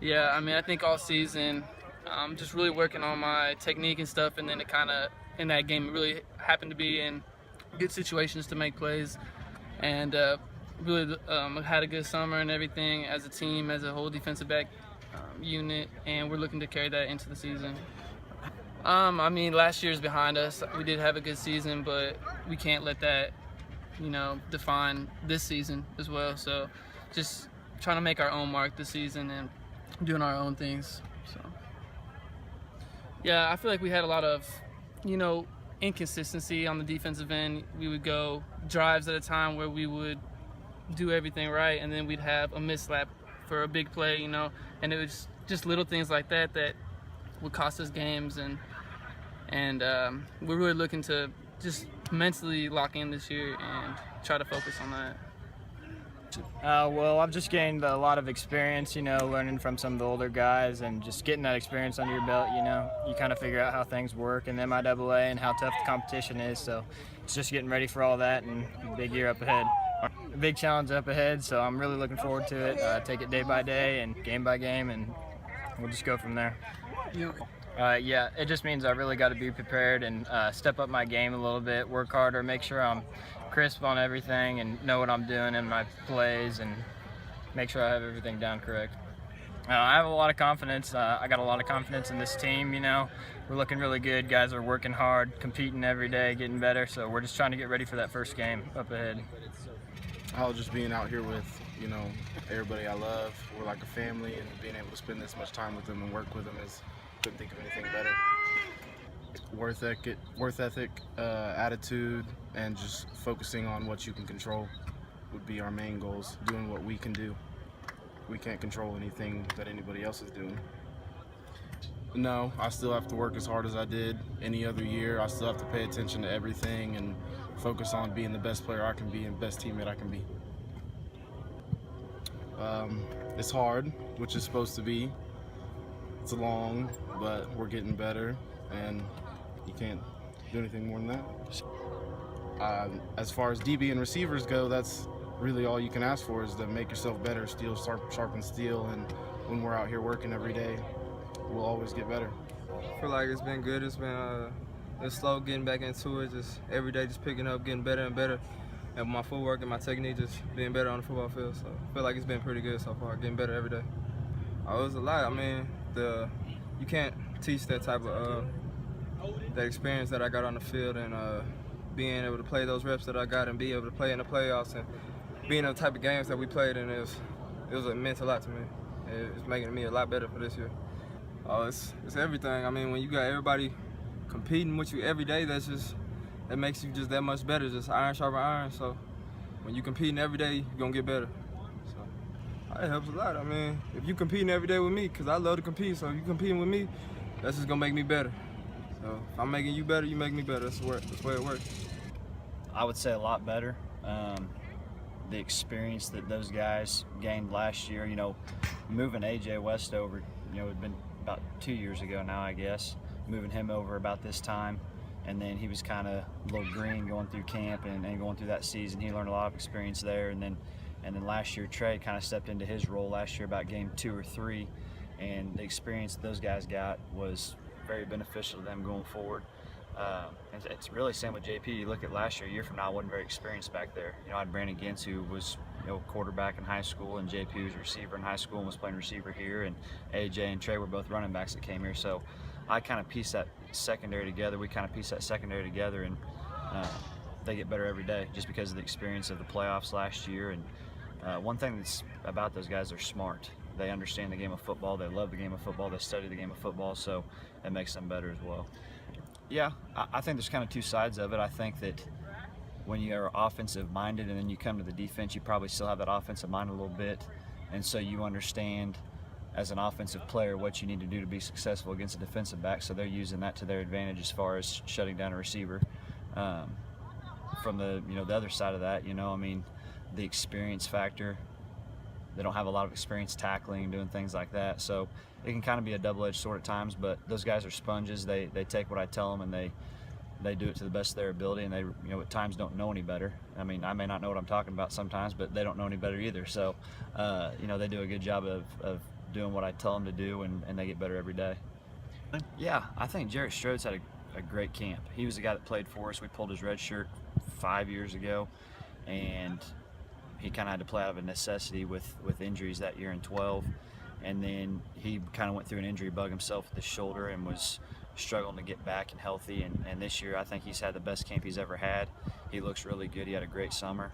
Yeah, I mean, I think all season, just really working on my technique and stuff, and then it kind of in that game it really happened to be in good situations to make plays, and really had a good summer and everything as a team, as a whole defensive back unit, and we're looking to carry that into the season. I mean, last year's behind us. We did have a good season, but we can't let that, define this season as well. So, just trying to make our own mark this season and doing our own things. So, yeah, I feel like we had a lot of, inconsistency on the defensive end. We would go drives at a time where we would do everything right, and then we'd have a mislap for a big play, and it was just little things like that that would cost us games, and we're really looking to just mentally lock in this year and try to focus on that. Well, I've just gained a lot of experience, learning from some of the older guys and just getting that experience under your belt, you kind of figure out how things work in MIAA and how tough the competition is. So it's just getting ready for all that and a big year up ahead. A big challenge up ahead, so I'm really looking forward to it. Take it day by day and game by game, and we'll just go from there. Yeah, it just means I really got to be prepared and step up my game a little bit, work harder, make sure I'm crisp on everything and know what I'm doing in my plays and make sure I have everything down correct. I have a lot of confidence. I got a lot of confidence in this team, We're looking really good. Guys are working hard, competing every day, getting better, so we're just trying to get ready for that first game up ahead. Just being out here with, everybody I love. We're like a family, and being able to spend this much time with them and work with them couldn't think of anything better. Worth ethic, attitude, and just focusing on what you can control would be our main goals. Doing what we can do. We can't control anything that anybody else is doing. No, I still have to work as hard as I did any other year. I still have to pay attention to everything and focus on being the best player I can be and best teammate I can be. It's hard, which is supposed to be. It's long, but we're getting better, and you can't do anything more than that. As far as DB and receivers go, that's really all you can ask for, is to make yourself better, steel sharpen steel, and when we're out here working every day, we'll always get better. I feel like it's been good. It's been it's slow getting back into it, just every day just picking up, getting better and better, and my footwork and my technique just being better on the football field. So I feel like it's been pretty good so far, getting better every day. It was a lot. I mean, you can't teach that type of that experience that I got on the field, and being able to play those reps that I got and be able to play in the playoffs and being in the type of games that we played in, it meant a lot to me. It's making me a lot better for this year. It's everything. I mean, when you got everybody competing with you every day, that makes you just that much better. Just iron sharpen iron. So when you competing every day, you're gonna get better. So it helps a lot. I mean, if you competing every day with me, because I love to compete, so if you competing with me, that's just gonna make me better. So if I'm making you better, you make me better. That's the way it works. I would say a lot better. The experience that those guys gained last year, moving AJ West over, it'd been about 2 years ago now, I guess, moving him over about this time, and then he was kind of a little green going through camp and going through that season. He learned a lot of experience there, and then last year Tre kind of stepped into his role last year about game 2 or 3, and the experience that those guys got was very beneficial to them going forward. It's really the same with JP. You look at last year, a year from now, I wasn't very experienced back there. I had Brandon Gintz, who was quarterback in high school, and JP was a receiver in high school and was playing receiver here, and AJ and Tre were both running backs that came here. So I kind of pieced that secondary together. We kind of pieced that secondary together, and they get better every day just because of the experience of the playoffs last year. And one thing that's about those guys, they're smart. They understand the game of football. They love the game of football. They study the game of football, so it makes them better as well. Yeah, I think there's kind of two sides of it. I think that when you are offensive minded and then you come to the defense, you probably still have that offensive mind a little bit, and so you understand as an offensive player what you need to do to be successful against a defensive back, so they're using that to their advantage as far as shutting down a receiver. From the the other side of that, I mean, the experience factor, they don't have a lot of experience tackling and doing things like that, so it can kind of be a double-edged sword at times. But those guys are sponges. They take what I tell them, and they do it to the best of their ability, and they at times don't know any better. I mean, I may not know what I'm talking about sometimes, but they don't know any better either. So they do a good job of doing what I tell them to do, and they get better every day. Yeah, I think Jarrett Strode's had a great camp. He was the guy that played for us. We pulled his red shirt 5 years ago, and he kind of had to play out of a necessity with injuries that year in 12. And then he kind of went through an injury bug himself with his shoulder and was struggling to get back and healthy. And this year, I think he's had the best camp he's ever had. He looks really good. He had a great summer.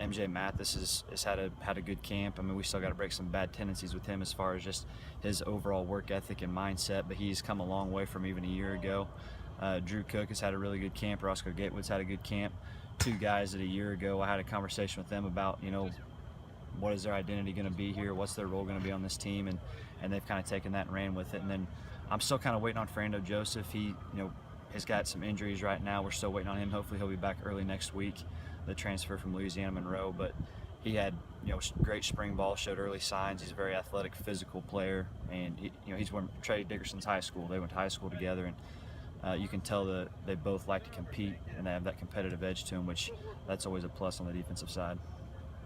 MJ Mathis has had a good camp. I mean, we still got to break some bad tendencies with him as far as just his overall work ethic and mindset, but he's come a long way from even a year ago. Drew Cook has had a really good camp. Roscoe Gatewood's had a good camp. Two guys that a year ago I had a conversation with them about, what is their identity going to be here? What's their role going to be on this team? And they've kind of taken that and ran with it. And then I'm still kind of waiting on Fernando Joseph. He, has got some injuries right now. We're still waiting on him. Hopefully he'll be back early next week. The transfer from Louisiana Monroe, but he had great spring ball, showed early signs. He's a very athletic, physical player, and he's from Tre Dickerson's high school. They went to high school together, and you can tell that they both like to compete and they have that competitive edge to them, which that's always a plus on the defensive side.